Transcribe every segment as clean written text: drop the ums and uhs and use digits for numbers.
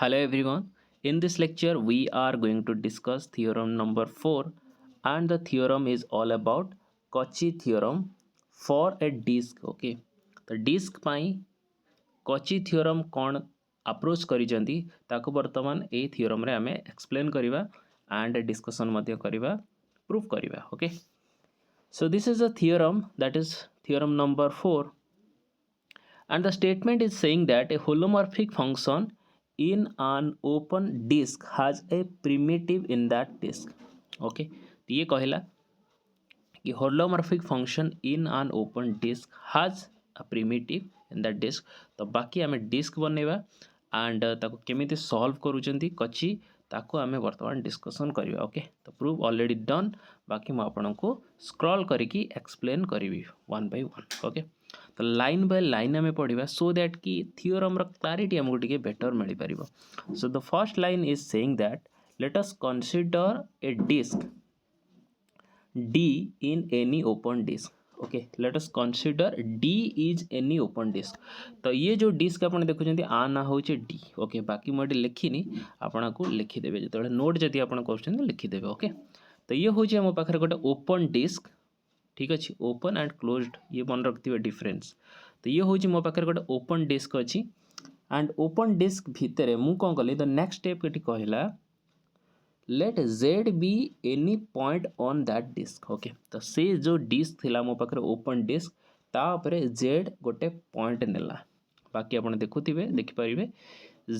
Hello everyone. In this lecture we are going to discuss theorem number 4 and the theorem is all about Cauchy theorem for a disk. Okay. The disk ପାଇଁ Cauchy theorem कौन approach करिसेंती ताको वर्तमान ए theorem रे हमें explain करिवा and discussion Madhya करिवा proof करिवा. Okay. So this is a theorem, that is theorem number 4, and the statement is saying that a holomorphic function in an open disk has a primitive in that disk. Okay, तो ये कहला कि holomorphic function in an open disk has a primitive in that disk. तो बाकी आमे disk बनेवा and ताको केमिति solve करूचंती कची ताको आमे वर्तमान डिस्कशन करिवा. ओके, तो प्रूफ ऑलरेडी डन. बाकी मैं आपको स्क्रॉल करिकी एक्सप्लेन करी वन बाय वन. ओके, तो लाइन बाय लाइन आम पढ़ा सो दैट कि थियोरम क्लारिटी आमको टिके बेटर मिल पार. So the first line is saying that let us consider a disk D in any open disk. Okay, let us consider D is any open disk. तो ये जो disc आप देखुं आ ना हूँ D. ओके, बाकी मुझे लिखिनी आपको लिखिदेवे जो नोट जदि आप लिखिदेवे. ओके, तो ये हूँ मो पाखे गोटे ओपन डिस्क. ठीक अच्छे, ओपन एंड क्लोज्ड ये मन रखिए डिफरेंस. तो ये हूँ मो पाखे गोटे ओपन डिस्क अच्छी एंड ओपन डिस्क भितर मुझे कौन कली द नेक्स्ट स्टेप ये कहला let Z be any point on that disk. Okay, तो से जो डिस्क थिला मो पाखे ओपन डिस्क तापर Z गोटे पॉइंट नेला. बाकी आप देखुवे देखिपारे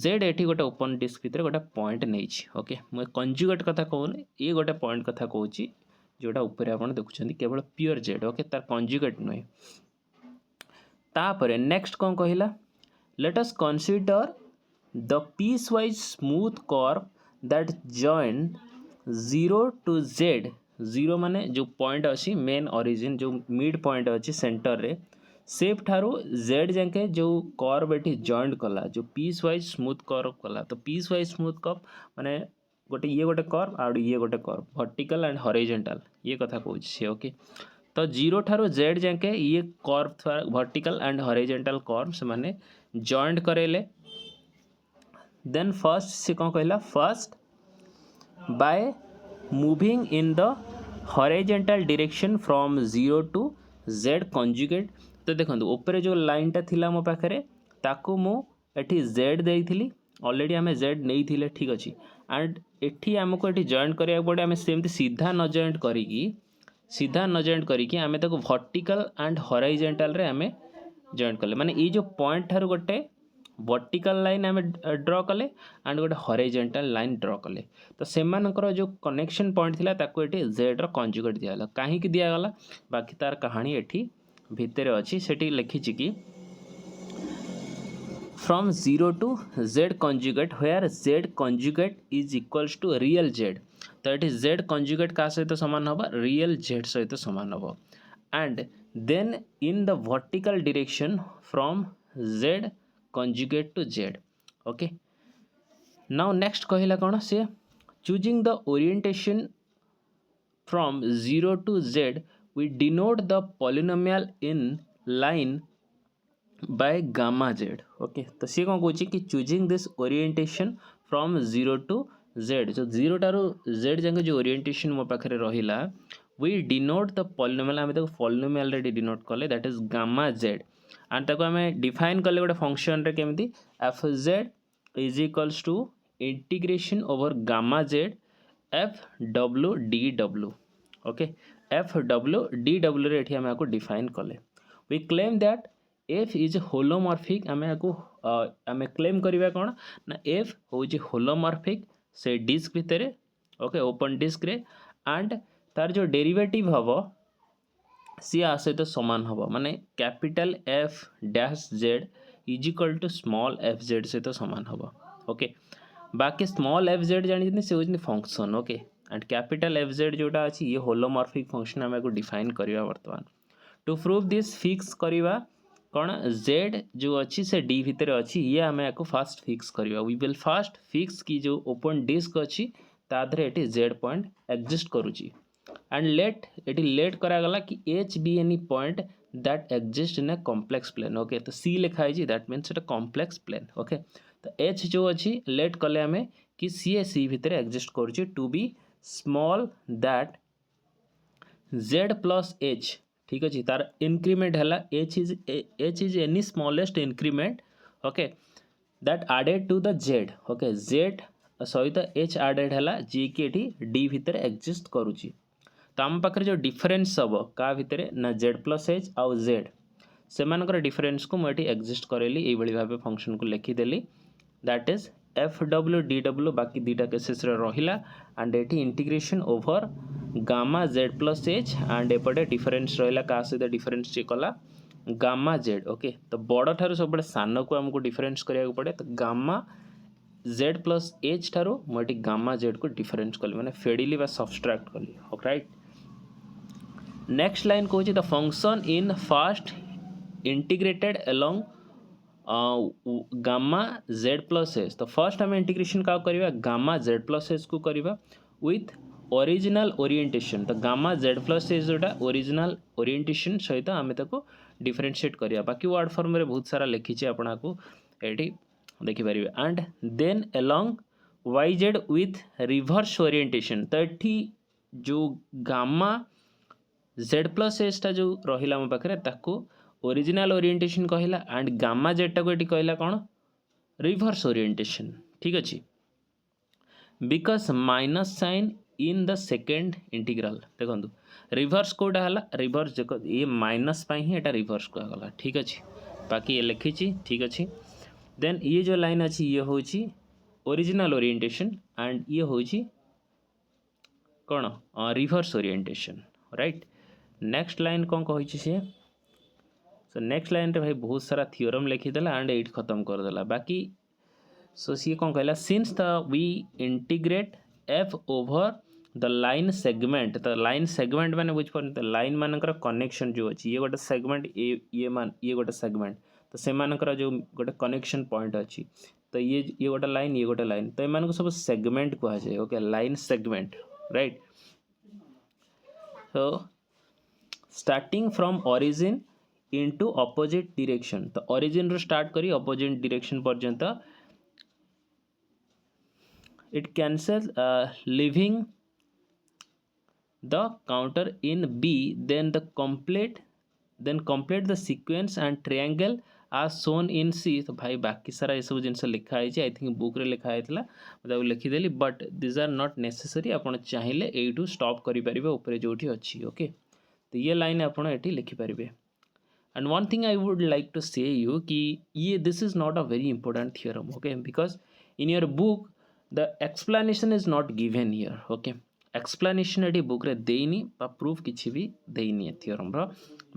Z एटी गोटे ओपन डिस्क भितर गोटे पॉइंट नहीं. ओके, मुझे कंजुगेट कथा कहूनी, ये गोटे पॉइंट कथा कहूँ जोटा ऊपर आप देखुं केवल प्योर Z. ओके, तार कंजुगेट नुहे. तापर नेक्स्ट कौन कहला let us consider the piecewise smooth curve that join 0 to Z. 0 माने जो पॉइंट अच्छी मेन ओरिजिन जो मिड पॉइंट अच्छी सेंटर रे सेफ ठारू Z जाके जो कर्व एटी जॉइंट कला जो पीस वाइज स्मूथ कर्व कला. तो पीस वाइज स्मूथ कर्व माने गोटे ये गोटे कर्व आउ ये गोटे कर्व वर्टिकल एंड हॉरिजॉन्टल ये कथा कहूँ. ओके, तो 0 ठारू Z जाके ये curve vertical and horizontal curve से माने जॉइंट करेले. देन फर्स्ट से कौन कहला first by moving in the horizontal direction from 0 to Z conjugate. तो देखो ऊपर जो लाइनटा थिला मो पाखे ताकू मु एठी Z देइथिली ऑलरेडी आमे Z नहीं थिले. ठीक अच्छे, एंड एठी आमको एठी जॉइंट करिया पड़े. आमे सेमती सीधा न जॉइंट करिकी आमे ताको वर्टिकल एंड हॉरिजॉन्टल रे आमे जॉइंट कले. माने ये जो पॉइंट ठारू गोटे वर्टिकल लाइन आम ड्र कले एंड गोटे हॉरिजॉन्टल लाइन ड्र कले. तो सेमानकर जो कनेक्शन पॉइंट थिला ताको एठी Z रो कंजुगेट दियाला. कहीं दियागला बाकी तार कहानी एठी भितर अच्छी सेठी लिखिछि कि from 0 to Z conjugate where Z conjugate is equals to real Z. तो ये Z कंजुगेट का सहित समान हम रियल Z सहित समान हम and then in the vertical direction from Z conjugate to Z. Okay, now next कहला कौन से choosing the orientation from 0 to Z we denote the polynomial in line by gamma Z. Okay, तो c कौन कहूँ कि choosing this orientation from 0 to Z जो 0 टारू Z जाके जो orientation मो पाखे रहिला we denote the polynomial आमे ताको polynomial रे denote कले that is gamma Z. And ताको आमे डिफाइन कले गोटे फंक्शन रे केमिति F Z is equals to integration over gamma Z F W D W. Okay, F W D W रे एठी आमे आको डिफाइन कले. We claim that F is holomorphic. आमे क्लेम करिवा कोन ना एफ होची होलोमॉर्फिक से डिस्क भितर. ओके, ओपन डिस्क रे एंड तार जो डेरिवेटिव हबो सी आ सहित समान हम माने capital F dash Z is equal to small F Z सहित समान हम. ओके, बाकी स्मॉल एफ जेड जानी से होती function. Okay, and capital F Z जोटा अच्छी ये होलोमॉर्फिक फंक्शन आम डिफाइन करवा. वर्तमान टू प्रूव दिस फिक्स करवा कौन जेड जो अच्छी से डी भितर अच्छी ये आम या फास्ट फिक्स करवा. वी विल फास्ट फिक्स की जो ओपन डिस्क अच्छी तादरे ये जेड पॉइंट एक्जिस्ट करुच्ची एंड लेट करागला कि H be any point that exist in a complex plane okay तो सी लिखा है that means it complex plane okay तो एच जो अच्छी लेट कले आम कि सी भितर एग्जिस्ट करुच्ची to be small that Z plus H ठीक अच्छे तार इनक्रीमेंट है H is any smallest increment okay that added to the Z okay Z सहित एच आडेड है जी कि डी भितर एग्जिस्ट करुच्ची तो आम पाखे जो डिफरेन्स हम क्या भितर ना जेड प्लस एच आउ जेड से डिफरेन्स को मुझे एग्जिस्ट करेली ये भाव फंक्शन को लिखिदेली that is F W D W बाकी दुटा केसेस रहा एंड ये integration over gamma Z plus H and एपटे डिफरेन्स रहा क्या सहित डिफरेन्स कला गामा जेड ओके तो बड़ ठार सब सान को आमको डिफरेन्स करा पड़े तो गामा जेड प्लस एच ठारू मुझे गामा जेड को डिफरेन्स कली मैंने फेडिली बा सब्सट्रैक्ट कली राइट नेक्स्ट लाइन कौन the function in fast integrated along gamma Z plus H तो फर्स्ट आम इंटीग्रेशन क्या करवा गामा जेड प्लस एच को करवा विथ ओरिजिनल ओरिएंटेशन तो गामा जेड प्लस एच जोटा ओरिजिनल ओरिएंटेशन सहित आम ताको डिफरेंशिएट करवा बाकी वर्ड फॉर्म रे बहुत सारा लिखी आपको ये देखिपारे and then along Y Z with reverse orientation तो ये जो गामा जेड प्लस एचटा जो रहा आम पाखे ताको ओरिजिनल ओरिएंटेशन कहला एंड गामा जेडटा को ये कहला कौन रिवर्स ओरिएंटेशन ठीक अच्छे because minus sign in the second integral देखो रिवर्स कोटा है रिवर्स देख ये माइनस ही एटा रिवर्स कहला ठीक अच्छे बाकी ये लिखी ठीक अच्छे देन ये जो लाइन अच्छी ये हूँ ओरिजिनल ओरिएंटेशन एंड ये हूँ कौन reverse orientation right next line कौन कही सी सो नेक्स्ट लाइन रे भाई बहुत सारा थियोरम लिखीदेला एंड एट खत्म करदेला बाकी सो सी कौन कहला since the we integrate f over the line segment तो लाइन सेगमेंट मैंने बुझे लाइन मानकर कनेक्शन जो अच्छी ये गोटे सेगमेंट ये गोटे सेगमेंट तो से जो गोटे कनेक्शन पॉइंट अच्छी तो ये गोटे लाइन तो ये सब सेगमेंट कहुए okay line segment right so starting from origin into opposite direction तो ओरिजिन रो स्टार्ट करी अपोजिट डायरेक्शन पर्यंत it cancel leaving the counter in B then complete the sequence and triangle as shown in C तो भाई बाकी सारा ये सब जिनस लिखाई आई थिंक बुक रे लिखाई मतलब लिखिदेली but these are not necessary आपड़ चाहिए यू स्टॉप करें ऊपर जो अच्छी ओके तो ये लाइन आपड़ ये लिखिपारे and one thing I would like to say you कि ये this is not a very important theorem okay because in your book the explanation is not given here okay explanation ये book रे देनी proof किसी भी देनी theorem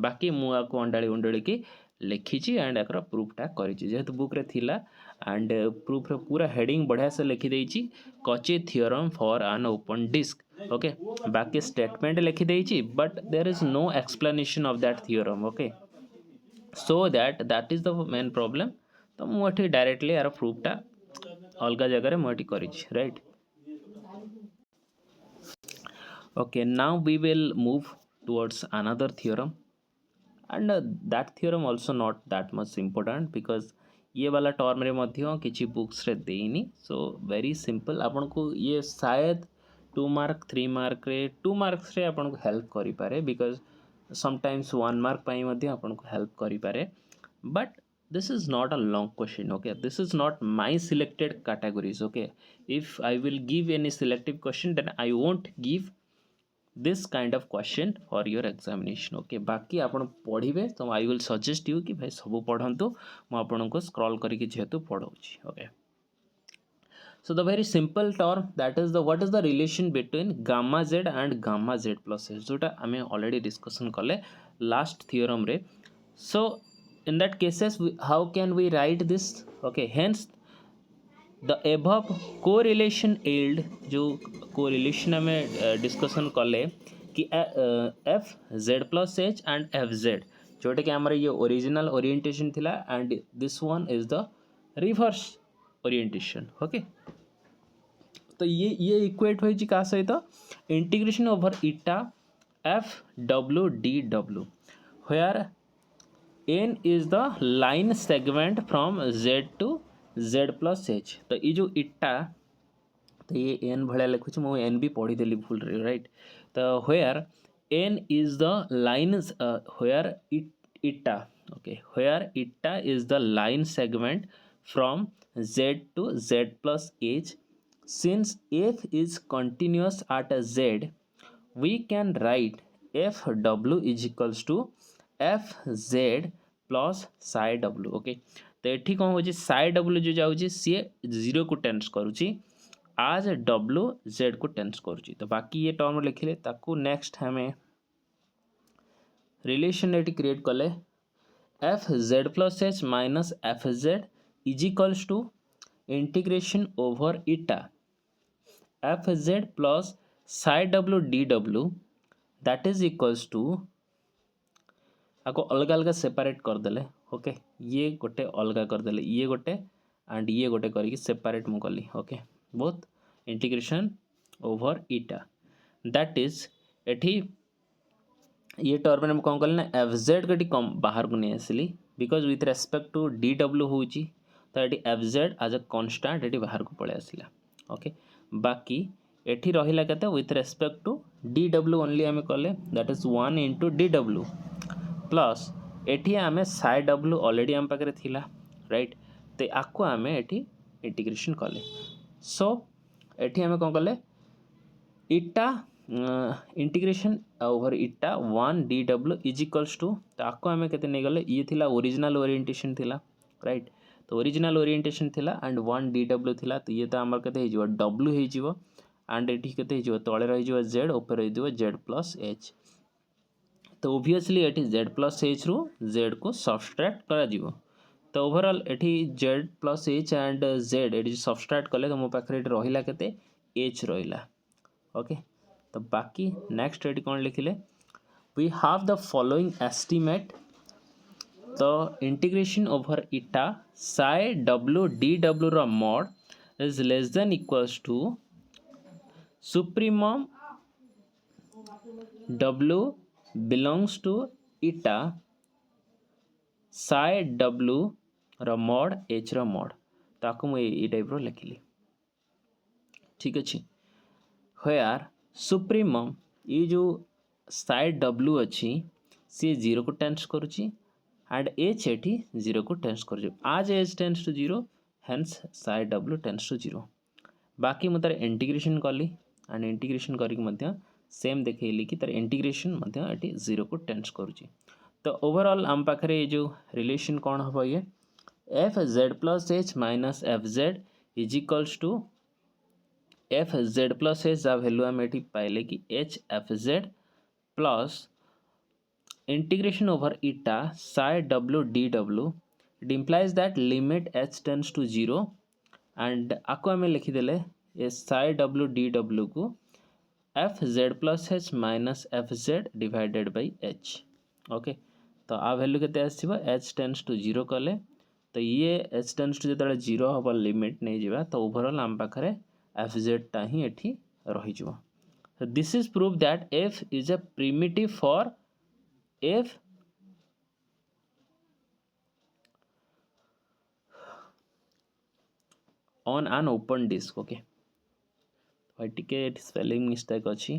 बाकी मुझे अंडाड़ी उंडाड़ी की लिखी एंड यार प्रूफटा करेतु बुक रे थिला एंड प्रूफ रे पूरा हेडिंग बढ़िया से लिखिदे Cauchy theorem for an open disk okay बाकी स्टेटमेंट लिखिदे but there is no explanation of that theorem okay so that is the main problem तो मुझे डायरेक्टली यार प्रूफटा अलग जगह मुझे करी right okay now we will move towards another theorem and that theorem also not that much important because ये वाला टर्म रे मध्य किसी बुक्स रे देनी सो वेरी सिंपल आपन को ये शायद 2 मार्क 3 मार्क रे 2 मार्क्स रे आपन को हेल्प करि पारे बिकॉज समटाइम्स 1 मार्क पाई मध्य आपन को हेल्प करि पारे but this is not a long question okay this is not my selected categories okay if I will give any selective question then I won't give this kind of question for your examination okay बाकी आपण पढ़िबे तो I will suggest you कि भाई सब पढ़ंतु मु आपन को scroll करके जेतु पढ़ौछि okay so the very simple term that is the what is the relation between gamma z and gamma z plus h जोटा हमें already discussion कले last theorem रे so in that cases how can we write this okay hence the above correlation yield जो correlation हमें discussion कले कि f z plus h and f z Jote कि हमारे ये original orientation थिला and this one is the reverse orientation okay तो ये इक्वेट हो का सहित integration over eta F W D W where n is the line segment from z to z plus h. तो ये जो इटा तो ये n भाया लिखुची मु n भी पढ़ी देली भूल रे राइट. तो where n is the line where इटा okay where इटा is the line segment from z to z plus h. Since f is continuous at a z, we can write fw is equals to fz plus psi w. Okay तो ये कौन हो psi w जो जाऊँगी सी zero को tends करुच्ची आज w z को tends करुच्ची. तो बाकी ये टर्म लिखिले ताकू नेक्स्ट हमें रिलेशन एटी क्रिएट कले F Z plus H minus F Z is equals to integration over eta F Z plus psi W D W that is equals to आपको अलग अलग सेपरेट करदेले. ओके ये गोटे अलग करदेले ये गोटे एंड ये गोटे करके सेपरेट मु कली. ओके बोथ इंटीग्रेशन ओवर इटा दैट इज एठी ये टर्म में कौन कल ना एफ जेड गटी कम बाहर को नहीं आसली because with respect to d डब्ल्यू हो तो ये एफ जेड आज अ कन्स्टाट ये बाहर को पलि आसला. ओके बाकी एठी रहिला केते विथ रेस्पेक्ट टू डी डब्ल्यू ओनली आम कले दैट इज 1 इंटू डी डब्ल्यू प्लस एठी आम साई डब्ल्यू ऑलरेडी आम पाखे थिला राइट. तो आपको आम एठी इंटीग्रेशन कले. सो एठी आम कौन कले इटा इंटीग्रेशन ओवर इटा 1 डी डब्ल्यू इज इक्वल्स टू तो आपको आम के नहीं गले ये थिला ओरिजिनल ओरिएंटेशन थिला राइट. तो ओरिजिनल ओरिएंटेशन थिला एंड 1 डी डब्ल्यू थिला तो ये तो आमर केते हो डब्ल्यू हो एंड ये केते हो तले रही जेड ऊपर रही जेड प्लस एच. तो ओबियसली ये जेड प्लस एच रु जेड को सबट्रैक्ट करा. तो ओवरऑल ये Z plus H and Z ये सबट्रैक्ट कले तो मो पाखे रहा के एच रहा. ओके तो बाकी नेक्स्ट ये कौन लिखिले we have the following estimate तो integration over eta psi W D W रो mod is less than equals to supremum W belongs to eta psi W रो मॉड एच रो मॉड ताको मुझे टाइप रो लिखिली. ठीक अच्छे व्हेयर सुप्रीमम ये जो साई डब्ल्यू अच्छी सी जीरो को टेंस करुच्ची एंड एच एटी जीरो को टेंस कर आज H tends to zero hence psi W tends to zero. बाकी मुझे तार इंटीग्रेशन कली एंड इंटीग्रेशन करके सेम देखली कि तार इंटीग्रेशन ये जीरो को टेंस करुच्ची. तो ओवरऑल आम पाखे ये जो रिलेशन कौन हम ये F Z plus H minus F Z is equals to F Z plus H जहाँ भैल्यू आम ये पाइले कि H F Z plus integration over eta psi W D W it implies that limit H tends to zero and आपको आम लिखिदेले ए psi W D W को F Z plus H minus F Z divided by H. Okay तो आ value के H tends to zero कले तो ये एच टेंस टू जो जीरो हम लिमिट नहीं जावा तो ओवरऑल आम पाखे एफ जेडटा ही एठी रही. So this is proof that f is a primitive for f on an open disk. Okay भाई टिके स्पेलिंग मिस्टेक अच्छी.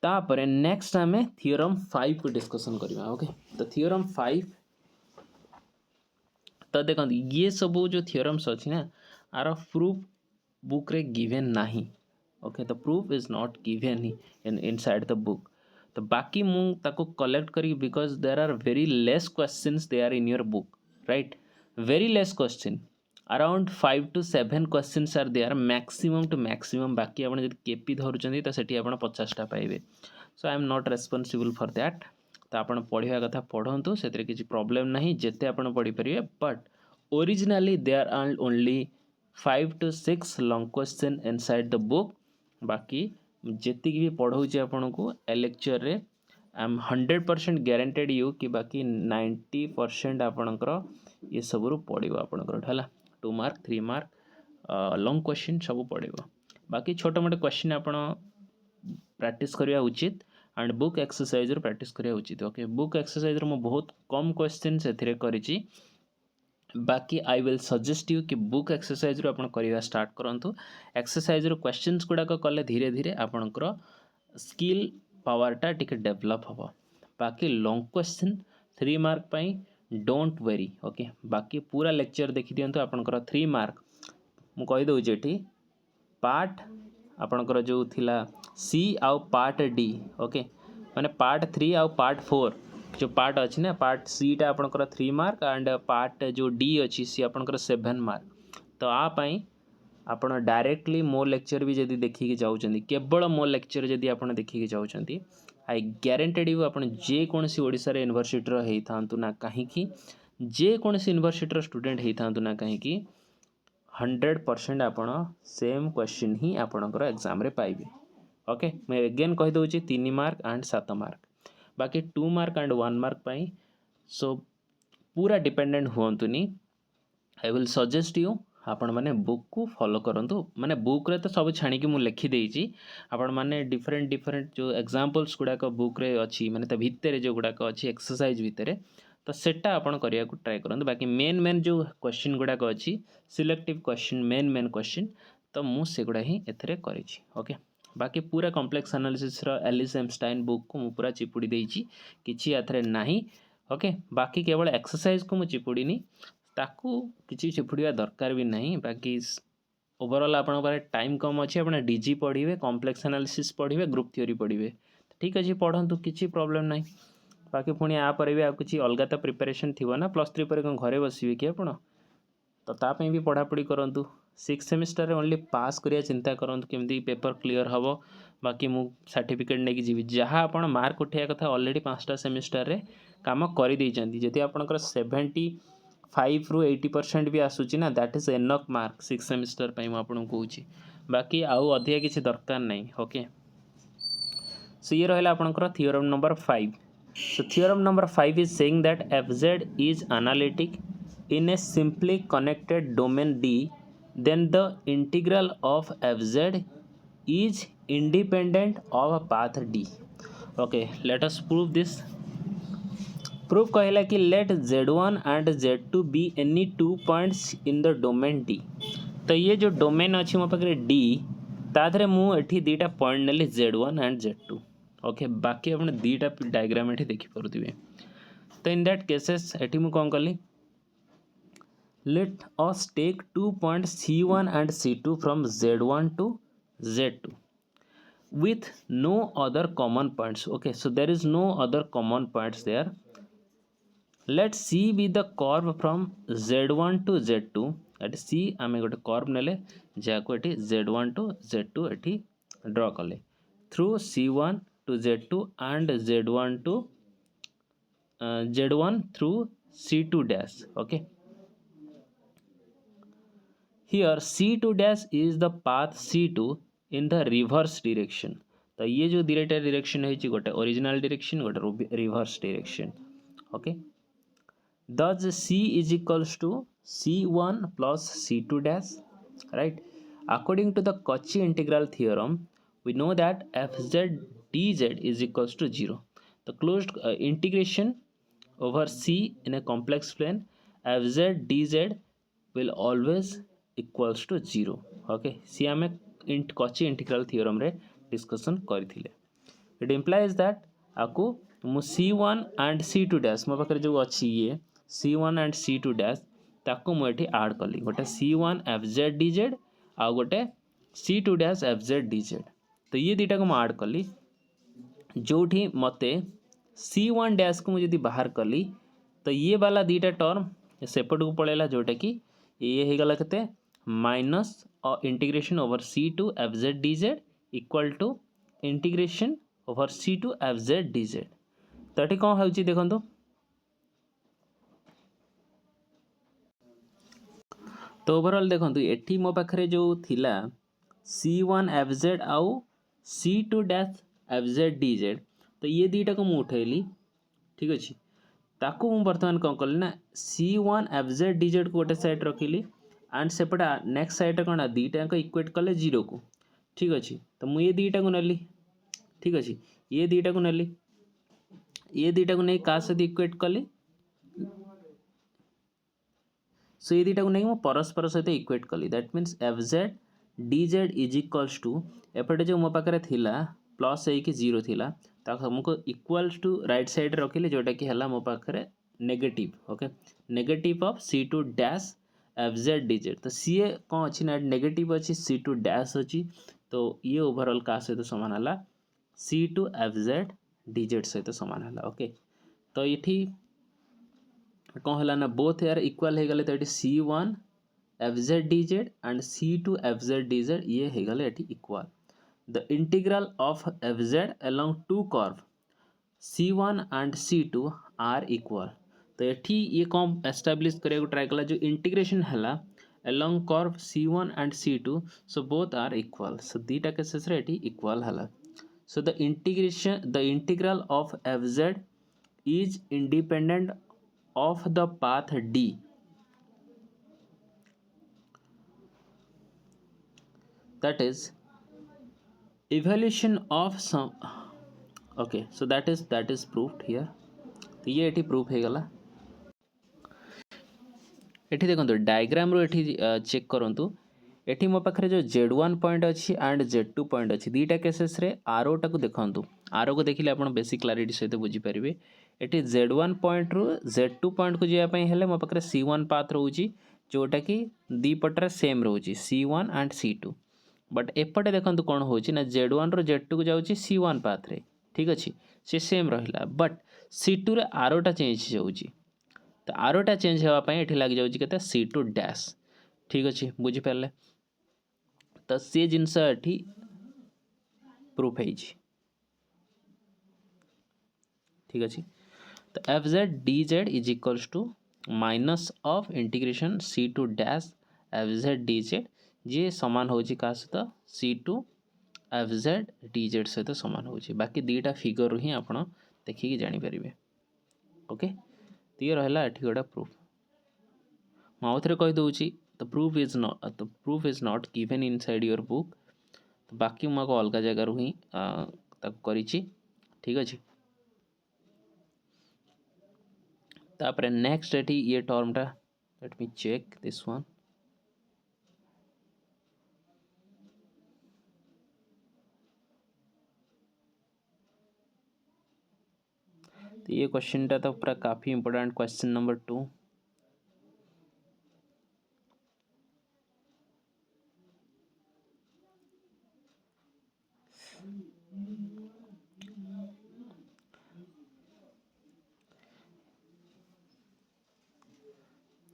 तापर नेक्स्ट आम थियोरम 5 को डिस्कसन करवा. ओके तो थियोरम 5 तो देखो ये सब जो थियोरम्स अच्छी ना आर प्रूफ बुक रे गिवेन नहीं. ओके तो proof is not given inside the book. तो बाकी मु ताको कलेक्ट करी because there are very less questions they are in your book right. Very less question around 5 to 7 questions are there maximum to maximum. बाकी आप केपी धरुचंदी तो सेठी आपण 50टा पाइबे. So I am not responsible for that. तो आपण पढ़िया कथा पढ़ंतु से किसी प्रॉब्लम नहीं जेते आपण पढ़ी परिबे but originally there are only 5 to 6 long question inside the book. बाकी जेतिक भी पढ़ाऊँ आपन को ए लेक्चर रे आई एम 100% गारंटेड यू कि बाकी 90% आपणकर ये सबरू पड़ो आपणकर है 2 मार्क 3 मार्क लॉन्ग क्वेश्चन सब पड़ो. बाकी छोट मोटे क्वेश्चन आप प्रैक्टिस करवा उचित एंड बुक एक्सरसाइज प्रैक्टिस करिया उचित ओके बुक एक्सरसाइज मु बहुत कम क्वेश्चन से करिछि बाकी आई विल सजेस्ट यू कि बुक एक्सरसाइज रू आपण करिया स्टार्ट करंतु एक्सरसाइज रू क्वेश्चंस गुडाक कले धीरे धीरे आपणकर स्किल पावरटा टिके डेवलप हम बाकी long question 3 mark pi don't very okay बाकी पूरा लेक्चर देखि दियंतु आपणकर 3 मार्क मु कहि दउ जेठी पार्ट आपणकर जो थिला सी आउ पार्ट डी ओके माने पार्ट 3 आउ पार्ट 4 जो पार्ट अच्छी ना पार्ट सी टा आपणकर 3 मार्क एंड पार्ट जो डी अच्छी सी आपणकर 7 मार्क तो आपाई आपण डायरेक्टली मो लेक्चर भी जदि देखिकी जाउछन्ती केवल मो लेक्चर जदि आपण देखिकी जाउछन्ती आई ग्यारंटेड यू आपण जे कोनसी ओडिसा रे यूनिवर्सिटी रो हेई थांतु ना काहे कि जे कोनसी यूनिवर्सिटी रो स्टूडेंट हेई थांतु ना काहे कि 100% आपण सेम क्वेश्चन ही आपणकर एग्जाम रे पाइबे ओके मैं अगेन कहि दउची 3 मार्क एंड 7 मार्क बाकी 2 मार्क एंड 1 मार्क पाई सो पूरा डिपेंडेंट हुअंतुनी आई विल सजेस्ट यू आपण माने बुक को फॉलो करंतु माने बुक रे तो सब छाणी कि मु लिखि देइची आपण माने डिफरेंट डिफरेंट जो एग्जांपल्स गुडा को बुक रे अछि माने त भितरे जो गुडा को अछि एक्सरसाइज भितरे तो सेटा आपण करिया को ट्राई करंतु बाकी मेन जो क्वेश्चन गुडा को अछि सिलेक्टिव क्वेश्चन मेन क्वेश्चन तो मु से गुडा ही एथरे करिछि ओके बाकी पूरा कॉम्प्लेक्स एनालिसिस रो एलिस एमस्टाइन बुक को मु पूरा चिपुडी देइछि किछि एथरे नाही ओके बाकी केवल एक्सरसाइज को मु चिपुडीनी ताकू किसी चिपुड़िया दरकार भी नहीं बाकी ओवरऑल आपण पारे टाइम कम अच्छे आप डीजी पढ़े कॉम्प्लेक्स एनालिसिस पढ़े ग्रुप थ्योरी पढ़े ठीक अच्छे पढ़ंतु किसी प्रॉब्लम नहीं बाकी पुणी आपर भी किसी अलग तो प्रिपरेशन थी ना +3 पर घरे बसवे कि आप तो ताप भी पढ़ापढ़ी करूँ 6 सेमिस्टर रे ओनली पास करिया चिंता करूँ केमती पेपर क्लीयर हम बाकी मु सर्टिफिकेट नहीं जीवी जहाँ आप मार्क उठाया कथा ऑलरेडी 5टा सेमिस्टर रे काम कर जदि आपंकर 75 ରୁ 80% भी आसूची ना that is enough mark 6 semester पे मु आपन कहूची बाकी आउ अधिक किसी दरकार नहीं ओके सो ये रहला आपनकर theorem number 5 so theorem number 5 is saying that fz is analytic in A simply connected domain d then the integral of fz is independent of path d okay let us prove this proof कहला कि let z1 and z2 be any 2 points in the domain d तो ये जो domain अच्छी मो पाखे d ताधरे मुझे दीटा पॉइंट नेली z1 एंड z2 ओके बाकी आप दीटा डायग्राम ये देखिपे तो इन दैट केसेस एटी मु कौन कली let us take 2 point c1 and c2 from z1 to z2 with no other common points okay so there is no other common points there let c be the curve from z1 to z2 एट c आम गोटे curve नेले जहाँ ये z1 to z2 एटी ड्र कले through c1 to z2 and z1 to z1 through c2 dash okay here c2 dash is the path c2 in the reverse direction तो ये जो दीटा डायरेक्शन है गोटे ओरिजिनल डायरेक्शन गोटे reverse direction okay thus c is equals to c1 plus c2 dash right according to the Cauchy integral theorem we know that fz dz is equals to 0 the closed integration over c in a complex plane fz dz will always equals to 0 okay सी आम Cauchy integral theorem रे discussion करथिले it implies that आपको मु c1 and c2 dash मो पाखरे जो अछि ये c1 एंड c2 डैश ताको मुझे आड कली गोटे c1 fz dz आउ गोटे c2 डैश fz dz तो ये दीटा को आड कली जोठी मते c1 डैश को मुझे बाहर कली तो ये वाला दीटा टर्म सेपट को पड़ेगा जोटा कि ये हो गला केते minus integration over c2 fz dz equal to integration over c2 fz dz तो ये कौन होची देखंतु तो ओवरऑल देखो एठी मो पाखरे जो थिला c1 fz आउ c2 डैश fz dz तो ये दीटा को मु उठेली ठीक अच्छे ताकू मु बर्तमान कौन कली ना c1 fz dz को गोटे साइड रखिली एंड सेपटे नेक्स्ट साइड कौन दीटा इक्वेट कले 0 को ठीक अच्छे तो मु ये दीटा को नेली ठीक अच्छे ये दुईटा को नेली, ये दुईटा को नहीं क्या सहित इक्वेट कली, सो ये दुईटा को नहीं परस्पर सहित इक्वेट कली, that means F Z D Z is equals to एपटे जो मो पाखे थिला प्लस होइकी जीरो थिला ताको हमको इक्वल्स टू राइट साइड रखिले जोटा कि हला मो पाखे negative, okay negative of c two dash F Z D z, तो सी कौन अच्छी ना नेगेटिव अच्छी सी टू डैश अच्छी, तो ये ओवरऑल क्या सहित सामान है C two F Z D Z सहित सामान है, ओके तो ये कौन है ना बोथ यार इक्वल हो गले, तो ये C one F Z D Z and C two F Z D Z ये हो गले ये equal, the integral of F Z along to curve C1 and C2 are equal, तो ये कौन एस्टाब्लीश करिया ट्राई कला जो इंटीग्रेशन है along curve C1 and C2, so both are equal, so दीटा केसेस रे एटी इक्वल हला, so the integral of fz is independent of the path D, that is evaluation of some, okay so that is proved here, तो ये eighty proof हो गला। एठी देखो डायग्राम रो एठी चेक करंतु, एठी मो पाखरे जो Z1 पॉइंट अच्छी एंड Z2 पॉइंट अच्छी दीटा केसेस रे आरो टाको देखंतु, आरो को देखिले आपण बेसिक क्लैरिटी सहित बुझी परिबे, एठी Z1 पॉइंट रो Z2 पॉइंट को जिया पई हेले मो पाखरे C1 पाथ रहउची जोटा कि दी पटरे सेम रहउची C1 एंड C2, बट एपटे देखंतु कोन होची ना Z1 रो Z2 को जाउची C1 पाथ रे, ठीक अछि से सेम रहिला, बट C2 रे आरोटा चेंज जाउची, तो आरोटा चेंज होगापाई ये लग जाऊँगी के सी टू डैश, ठीक अच्छे बुझीपारे, तो सी जिनस ये प्रूफ है, ठीक अच्छे, तो F Z D Z is equals to minus of integration C two dash F Z D Z, जी सामान हो सहित C two F Z D Z सहित सामान हो, बाकी दुईटा फिगर ही आप देखिए जानीपर, ओके तो ये रहा ये गोटे प्रूफ, मुझे कहीदे the proof is not given inside your book, तो बाकी मुझे अलग जगार ही करी, ठीक अच्छे, तापर नेक्स्ट ये टर्मटा let me check this one, तो ये क्वेश्चन टा तो पूरा काफ़ी इंपोर्टेंट क्वेश्चन नंबर 2,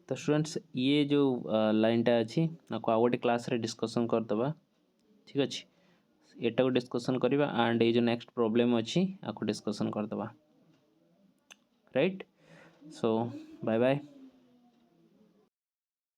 तो स्टूडेंट्स ये जो लाइन टा अच्छी आपको आउ गोटे क्लास रे डिस्कसन करदबा, ठीक अच्छे एटा को डिस्कसन करवा एंड ये जो नेक्स्ट प्रॉब्लम अच्छी आपको डिस्कसन करदबा, राइट, सो बाय बाय।